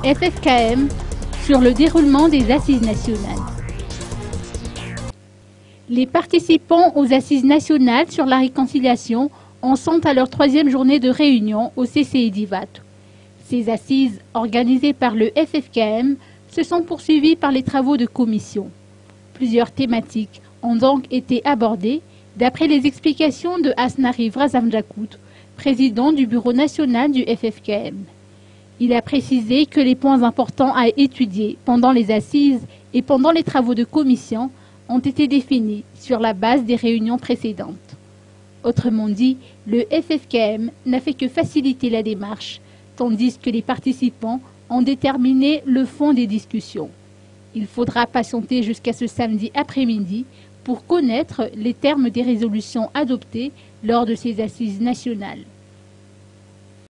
FFKM sur le déroulement des assises nationales. Les participants aux assises nationales sur la réconciliation en sont à leur 3e journée de réunion au CCI d'Ivat. Ces assises, organisées par le FFKM, se sont poursuivies par les travaux de commission. Plusieurs thématiques ont donc été abordées, d'après les explications de Asnari Vrazamjakout, président du bureau national du FFKM. Il a précisé que les points importants à étudier pendant les assises et pendant les travaux de commission ont été définis sur la base des réunions précédentes. Autrement dit, le FFKM n'a fait que faciliter la démarche, tandis que les participants ont déterminé le fond des discussions. Il faudra patienter jusqu'à ce samedi après-midi pour connaître les termes des résolutions adoptées lors de ces assises nationales.